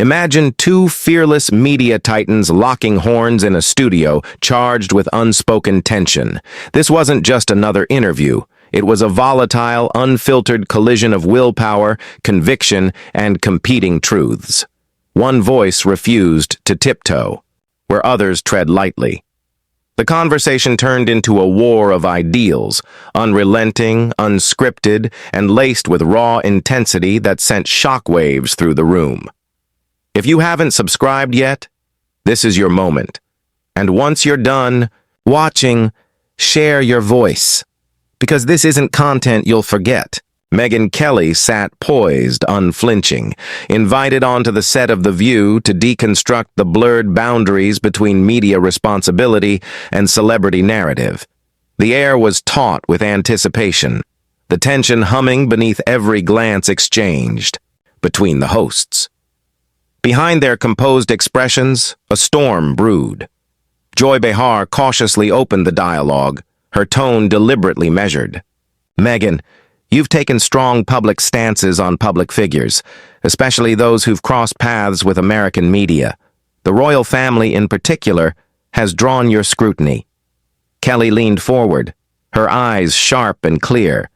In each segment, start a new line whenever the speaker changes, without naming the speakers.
Imagine two fearless media titans locking horns in a studio charged with unspoken tension. This wasn't just another interview. It was a volatile, unfiltered collision of willpower, conviction, and competing truths. One voice refused to tiptoe, where others tread lightly. The conversation turned into a war of ideals, unrelenting, unscripted, and laced with raw intensity that sent shockwaves through the room. If you haven't subscribed yet, this is your moment. And once you're done watching, share your voice. Because this isn't content you'll forget. Megyn Kelly sat poised, unflinching, invited onto the set of The View to deconstruct the blurred boundaries between media responsibility and celebrity narrative. The air was taut with anticipation, the tension humming beneath every glance exchanged between the hosts. Behind their composed expressions, a storm brewed. Joy Behar cautiously opened the dialogue, her tone deliberately measured. "Megyn, you've taken strong public stances on public figures, especially those who've crossed paths with American media. The royal family in particular has drawn your scrutiny." Kelly leaned forward, her eyes sharp and clear.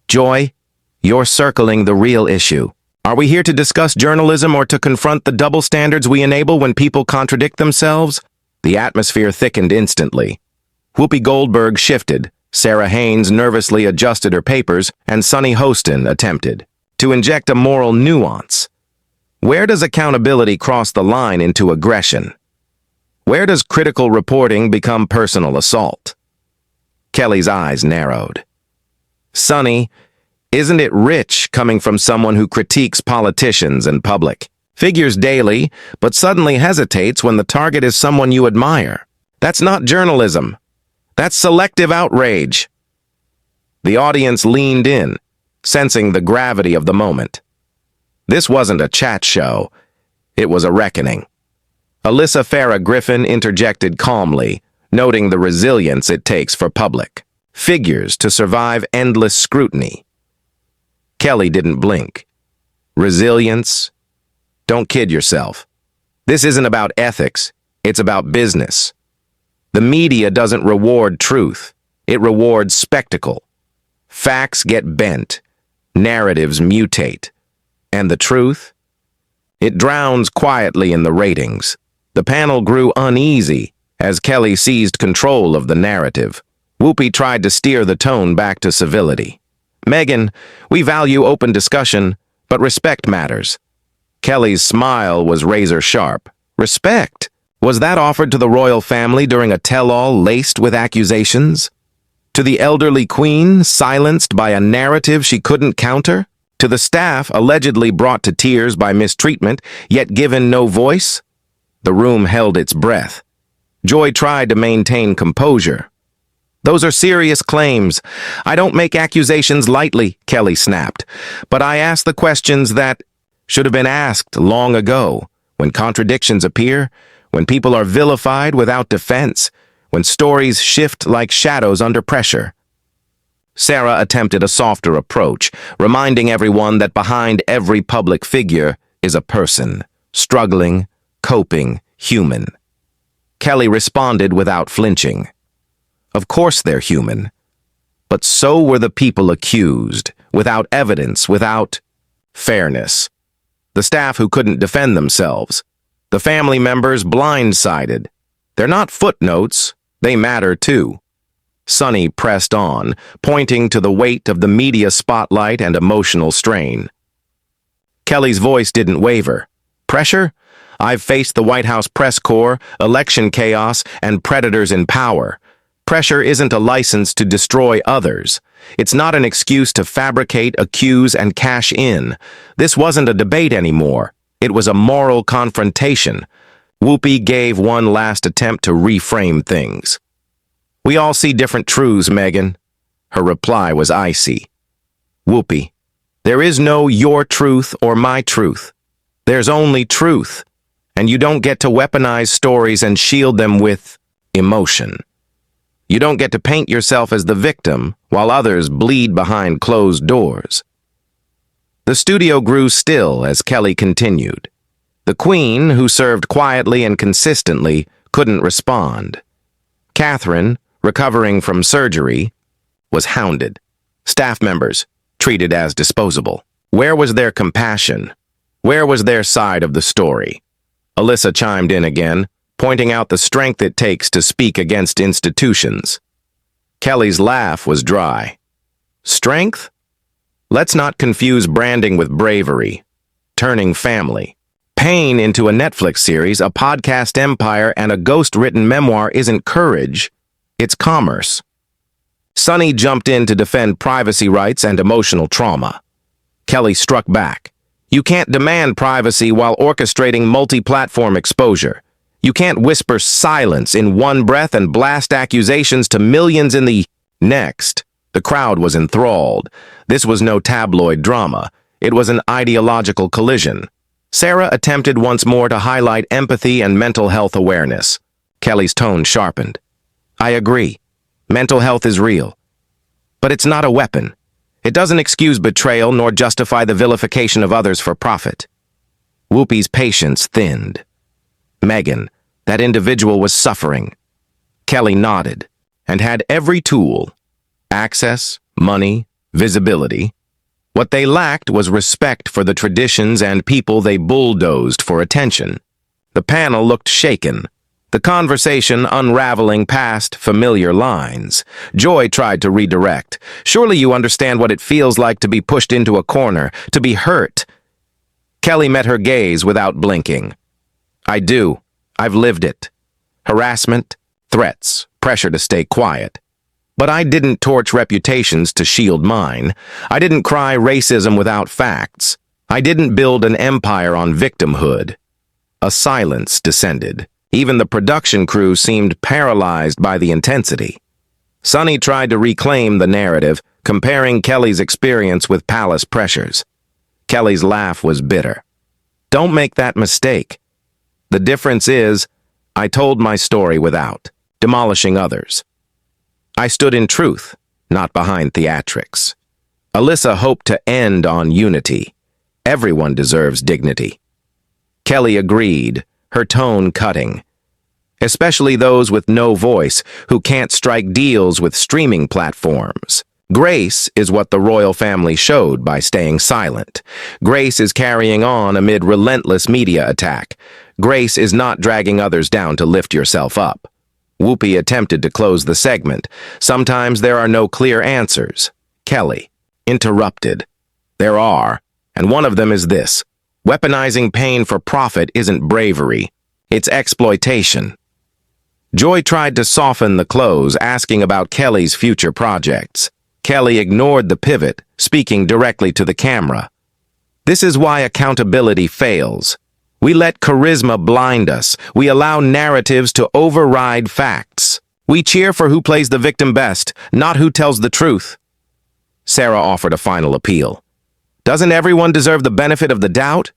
"Joy, you're circling the real issue. Are we here to discuss journalism or to confront the double standards we enable when people contradict themselves?" The atmosphere thickened instantly. Whoopi Goldberg shifted, Sarah Haynes nervously adjusted her papers, and Sunny Hostin attempted to inject a moral nuance. Where does accountability cross the line into aggression? Where does critical reporting become personal assault? Kelly's eyes narrowed. "Sunny, isn't it rich coming from someone who critiques politicians and public figures daily, but suddenly hesitates when the target is someone you admire? That's not journalism. That's selective outrage." The audience leaned in, sensing the gravity of the moment. This wasn't a chat show. It was a reckoning. Alyssa Farah Griffin interjected calmly, noting the resilience it takes for public figures to survive endless scrutiny. Kelly didn't blink. Resilience? Don't kid yourself. This isn't about ethics. It's about business. The media doesn't reward truth. It rewards spectacle. Facts get bent. Narratives mutate. And the truth? It drowns quietly in the ratings. The panel grew uneasy as Kelly seized control of the narrative. Whoopi tried to steer the tone back to civility. "Megyn, we value open discussion, but respect matters." Kelly's smile was razor-sharp. Respect? Was that offered to the royal family during a tell-all laced with accusations? To the elderly queen, silenced by a narrative she couldn't counter? To the staff allegedly brought to tears by mistreatment, yet given no voice? The room held its breath. Joy tried to maintain composure. "Those are serious claims. I don't make accusations lightly," Kelly snapped. "But I ask the questions that should have been asked long ago. When contradictions appear, when people are vilified without defense, when stories shift like shadows under pressure." Sarah attempted a softer approach, reminding everyone that behind every public figure is a person, struggling, coping, human. Kelly responded without flinching. Of course they're human. But so were the people accused, without evidence, without fairness. The staff who couldn't defend themselves. The family members blindsided. They're not footnotes, they matter too. Sunny pressed on, pointing to the weight of the media spotlight and emotional strain. Kelly's voice didn't waver. Pressure? I've faced the White House press corps, election chaos, and predators in power. Pressure isn't a license to destroy others. It's not an excuse to fabricate, accuse, and cash in. This wasn't a debate anymore. It was a moral confrontation. Whoopi gave one last attempt to reframe things. "We all see different truths, Megyn." Her reply was icy. "Whoopi, there is no your truth or my truth. There's only truth, and you don't get to weaponize stories and shield them with emotion. You don't get to paint yourself as the victim while others bleed behind closed doors." The studio grew still as Kelly continued. The Queen, who served quietly and consistently, couldn't respond. Catherine, recovering from surgery, was hounded. Staff members, treated as disposable. Where was their compassion? Where was their side of the story? Alyssa chimed in again, pointing out the strength it takes to speak against institutions. Kelly's laugh was dry. Strength? Let's not confuse branding with bravery. Turning family. Pain into a Netflix series, a podcast empire, and a ghost-written memoir isn't courage, it's commerce. Sunny jumped in to defend privacy rights and emotional trauma. Kelly struck back. You can't demand privacy while orchestrating multi-platform exposure. You can't whisper silence in one breath and blast accusations to millions in the next. The crowd was enthralled. This was no tabloid drama. It was an ideological collision. Sarah attempted once more to highlight empathy and mental health awareness. Kelly's tone sharpened. I agree. Mental health is real. But it's not a weapon. It doesn't excuse betrayal nor justify the vilification of others for profit. Whoopi's patience thinned. Megyn, that individual was suffering. Kelly nodded and had every tool. Access, money, visibility. What they lacked was respect for the traditions and people they bulldozed for attention. The panel looked shaken. The conversation unraveling past familiar lines. Joy tried to redirect. Surely you understand what it feels like to be pushed into a corner, to be hurt. Kelly met her gaze without blinking. I do. I've lived it. Harassment, threats, pressure to stay quiet. But I didn't torch reputations to shield mine. I didn't cry racism without facts. I didn't build an empire on victimhood. A silence descended. Even the production crew seemed paralyzed by the intensity. Sunny tried to reclaim the narrative, comparing Kelly's experience with palace pressures. Kelly's laugh was bitter. Don't make that mistake. The difference is, I told my story without demolishing others. I stood in truth, not behind theatrics. Alyssa hoped to end on unity. Everyone deserves dignity. Kelly agreed, her tone cutting. Especially those with no voice who can't strike deals with streaming platforms. Grace is what the royal family showed by staying silent. Grace is carrying on amid relentless media attack. Grace is not dragging others down to lift yourself up. Whoopi attempted to close the segment. Sometimes there are no clear answers. Kelly interrupted. There are, and one of them is this. Weaponizing pain for profit isn't bravery. It's exploitation. Joy tried to soften the close, asking about Kelly's future projects. Kelly ignored the pivot, speaking directly to the camera. This is why accountability fails. We let charisma blind us. We allow narratives to override facts. We cheer for who plays the victim best, not who tells the truth. Sarah offered a final appeal. Doesn't everyone deserve the benefit of the doubt?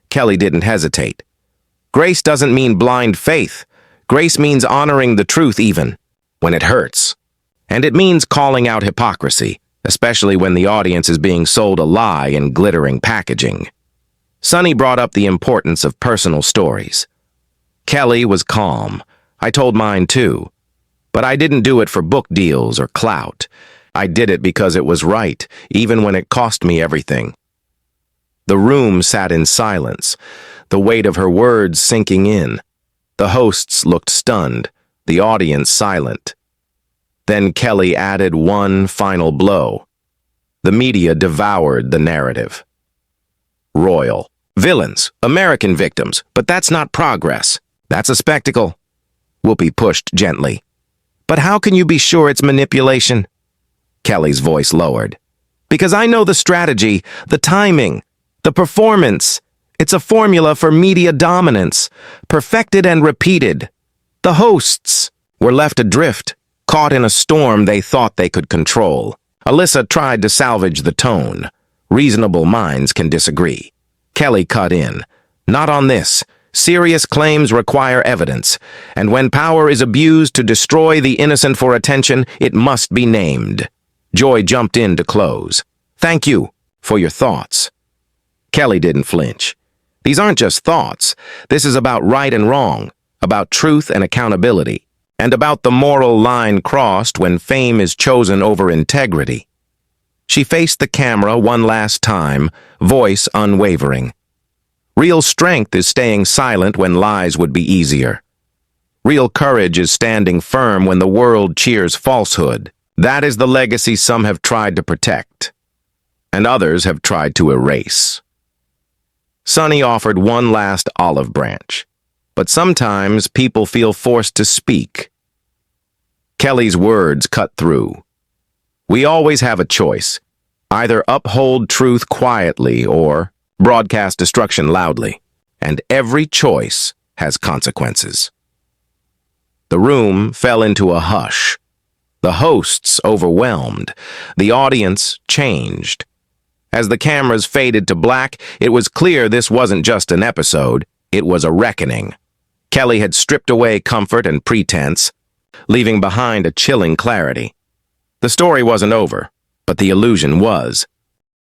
Kelly didn't hesitate. Grace doesn't mean blind faith. Grace means honoring the truth even when it hurts. And it means calling out hypocrisy, especially when the audience is being sold a lie in glittering packaging. Sunny brought up the importance of personal stories. Kelly was calm. I told mine too. But I didn't do it for book deals or clout. I did it because it was right, even when it cost me everything. The room sat in silence, the weight of her words sinking in. The hosts looked stunned, the audience silent. Then Kelly added one final blow. The media devoured the narrative. Royal. Villains, American victims, but that's not progress. That's a spectacle. Whoopi pushed gently. But how can you be sure it's manipulation? Kelly's voice lowered. Because I know the strategy, the timing, the performance. It's a formula for media dominance, perfected and repeated. The hosts were left adrift, caught in a storm they thought they could control. Alyssa tried to salvage the tone. Reasonable minds can disagree. Kelly cut in. Not on this. Serious claims require evidence, and when power is abused to destroy the innocent for attention, it must be named. Joy jumped in to close. Thank you for your thoughts. Kelly didn't flinch. These aren't just thoughts. This is about right and wrong, about truth and accountability, and about the moral line crossed when fame is chosen over integrity. She faced the camera one last time, voice unwavering. Real strength is staying silent when lies would be easier. Real courage is standing firm when the world cheers falsehood. That is the legacy some have tried to protect, and others have tried to erase. Sunny offered one last olive branch, but sometimes people feel forced to speak. Kelly's words cut through. We always have a choice. Either uphold truth quietly or broadcast destruction loudly, and every choice has consequences. The room fell into a hush. The hosts overwhelmed. The audience changed. As the cameras faded to black, it was clear this wasn't just an episode, it was a reckoning. Kelly had stripped away comfort and pretense, leaving behind a chilling clarity. The story wasn't over, but the illusion was.